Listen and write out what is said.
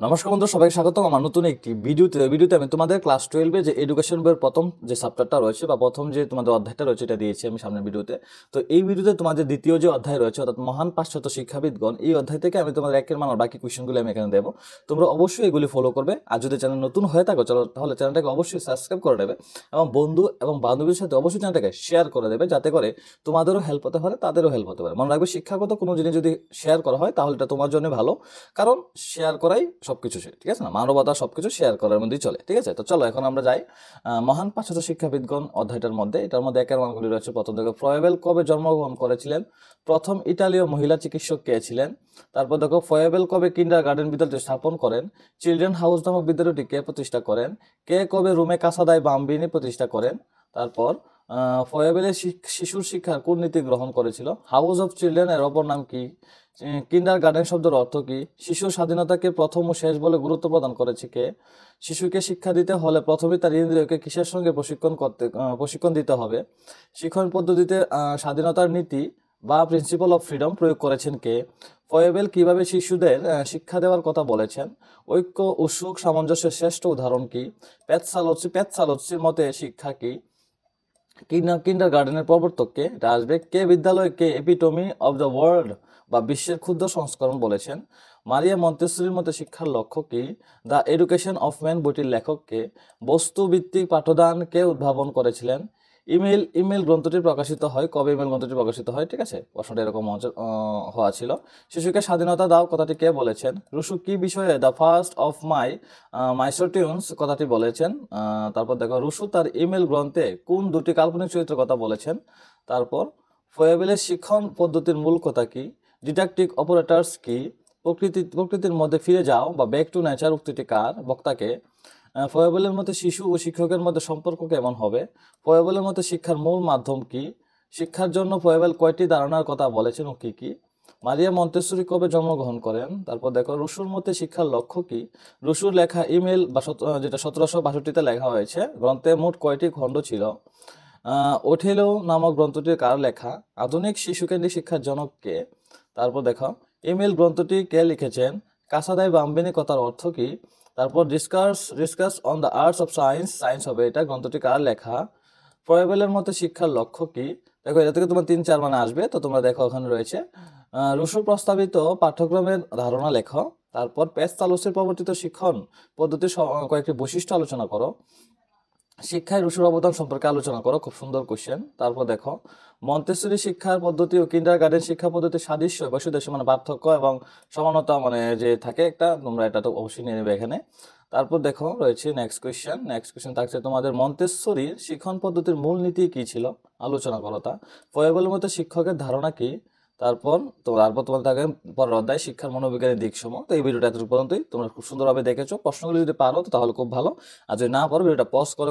নমস্কার বন্ধু, সবাইকে স্বাগতম আমার নতুন একটি ভিডিওতে আমি তোমাদের ক্লাস 12 যে এডুকেশন বইয়ের প্রথম যে চ্যাপ্টারটা রয়েছে বা প্রথম যে তোমাদের অধ্যায়টা রয়েছে এটা দিয়েছি আমি সামনের ভিডিওতে। তো এই ভিডিওতে তোমাদের দ্বিতীয় যে অধ্যায় রয়েছে অর্থাৎ মহান পাশ্চাত্য শিক্ষাবিদগণ, এই অধ্যায় থেকে আমি তোমাদের একের মান আর বাকি কোয়েশ্চেনগুলো আমি এখানে দেবো। তোমরা অবশ্যই এগুলি ফলো করবে, আর যদি চ্যানেল নতুন হয়ে থাকো তাহলে চ্যানেলটাকে অবশ্যই সাবস্ক্রাইব করে নেবে এবং বন্ধু এবং বান্ধবীর সাথে অবশ্যই চ্যানেলটাকে শেয়ার করে দেবে, যাতে করে তোমাদেরও হেল্প হতে পারে তাদেরও হেল্প হতে পারে। মনে রাখবে, শিক্ষাগত কোনো জিনিস যদি শেয়ার করা হয় তাহলে এটা তোমার জন্য ভালো, কারণ শেয়ার করাই সবকিছু, ঠিক আছে না? মানবতা সবকিছু শেয়ার করার মধ্যেই চলে, ঠিক আছে? তো চলো এখন আমরা যাই মহান পাশ্চাত্য শিক্ষাবিদগণ অধ্যায়টার মধ্যে। এটার মধ্যে একের মানগুলি রয়েছে। প্রথম দেখো, ফ্রয়েবেল কবে জন্মগ্রহণ করেছিলেন? প্রথম ইতালীয় মহিলা চিকিৎসক কে ছিলেন? তারপর দেখো, ফ্রয়েবেল কবে কিন্ডার গার্ডেন বিদ্যালয় স্থাপন করেন? চিলড্রেন হাউস নামক বিদ্যালয়টি কে প্রতিষ্ঠা করেন? কে কবে রোমে কাসাদাই বাম্বিনি প্রতিষ্ঠা করেন? তারপর ফ্রয়েবেলের শিশুর শিক্ষার কোন নীতি গ্রহণ করেছিল? হাউস অফ চিলড্রেন এর অপর নাম কি? কিন্ডার গার্ডেন শব্দের অর্থ কি? শিশুর স্বাধীনতাকে প্রথম ও শেষ বলে গুরুত্ব প্রদান করেছে কে? শিশুকে শিক্ষা দিতে হলে প্রথমেই তার ইন্দ্রিয়কে কিসের সঙ্গে প্রশিক্ষণ দিতে হবে? শিক্ষণ পদ্ধতিতে স্বাধীনতার নীতি বা প্রিন্সিপাল অফ ফ্রিডম প্রয়োগ করেছেন কে? ফয়েবেল কিভাবে শিশুদের শিক্ষা দেওয়ার কথা বলেছেন? ঐক্য ও সুখ সামঞ্জস্যের শ্রেষ্ঠ উদাহরণ কি? প্যাটসালস্কির মতে শিক্ষা কি? কিন্ডার গার্ডেনের প্রবর্তক কে? এটা আসবে। কে বিদ্যালয়কে এপিটমি অব দ্য ওয়ার্ল্ড বা বিশ্বের ক্ষুদ্র সংস্করণ বলেছেন? মারিয়া মন্তেসরির মতে শিক্ষার লক্ষ্য কি? দ্য এডুকেশন অফ ম্যান বইটির লেখক কে? বস্তুভিত্তিক পাঠদান কে উদ্ভাবন করেছিলেন? ইমেল গ্রন্থটি প্রকাশিত হয় কবে? ইমেল গ্রন্থটি প্রকাশিত হয়, ঠিক আছে? প্রশ্নটা এরকম হওয়া ছিল। শিশুকে স্বাধীনতা দাও কথাটি কে বলেছেন? রুশো কি বিষয়ে দ্য ফার্স্ট অফ মাইসোটিউন্স কথাটি বলেছেন? তারপর দেখো, রুশো তার ইমেল গ্রন্থে কোন দুটি কাল্পনিক চরিত্রের কথা বলেছেন? তারপর ফয়েবেলের শিক্ষণ পদ্ধতির মূল কথা কি? ডিডাকটিক অপারেটরস কি? প্রকৃতির মধ্যে ফিরে যাও বা ব্যাক টু নেচার উক্তিটি কার? বক্তাকে। ফয়েবেলের মতে শিশু ও শিক্ষকের মধ্যে সম্পর্ক কেমন হবে? ফয়েবেলের মতে শিক্ষার মূল মাধ্যম কি? শিক্ষার জন্য ফয়েবেল কয়টি ধারণার কথা বলেছেন ও কি কি? মারিয়া মন্তেসরি কবে জন্মগ্রহণ করেন? তারপর দেখো, রুশোর মতে শিক্ষার লক্ষ্য কি? রুশোর লেখা ইমেল বা যেটা 1762-তে লেখা হয়েছে, গ্রন্থে মোট কয়টি খণ্ড ছিল? ওথেলো নামক গ্রন্থটি কার লেখা? আধুনিক শিশুকেন্দ্রিক শিক্ষার জনক কে? তারপর দেখো, ইমেল গ্রন্থটি কে লিখেছেন? কাসাদাই বাম্বিনি কথার অর্থ কি? তারপর discuss on the arts of science হবে এটা, গ্রন্থটি কার লেখা? ফয়েবেলের মতে শিক্ষার লক্ষ্য কি? দেখো, এটা থেকে তোমার 3-4 মানে আসবে, তো তোমরা দেখো ওখানে রয়েছে। রুশোর প্রস্তাবিত পাঠ্যক্রমের ধারণা লেখো। তারপর প্যাসচালসের প্রবর্তিত শিক্ষণ পদ্ধতির কয়েকটি বৈশিষ্ট্য আলোচনা করো। শিক্ষায় রুশোর অবদান সম্পর্কে আলোচনা করো। খুব সুন্দর কোশ্চেন। তারপর দেখো, মন্তেসরি শিক্ষার পদ্ধতি ও কিন্ডার গার্ডেন শিক্ষা পদ্ধতির সাদৃশ্য বৈশিষ্ট্য মানে পার্থক্য এবং সমানতা মানে যে থাকে একটা, তোমরা এটা তো অবশ্যই নিয়ে নেবে এখানে। তারপর দেখো রয়েছে নেক্সট কোয়েশ্চেন থাকছে তোমাদের, মন্তেশ্বরীর শিক্ষণ পদ্ধতির মূল নীতি কি ছিল? আলোচনা করো তা। ফয়েবেলের মতো শিক্ষকের ধারণা কি? তারপর তোমাদের থাকে পরের অধ্যায় শিক্ষার মনোবিজ্ঞানের দিকসমূহ। তো এই ভিডিওটা এতটুকু পর্যন্তই। তোমরা খুব সুন্দরভাবে দেখেছো। প্রশ্নগুলো যদি পারো তো তাহলে খুব ভালো, আর যদি না পারো ভিডিওটা পজ করে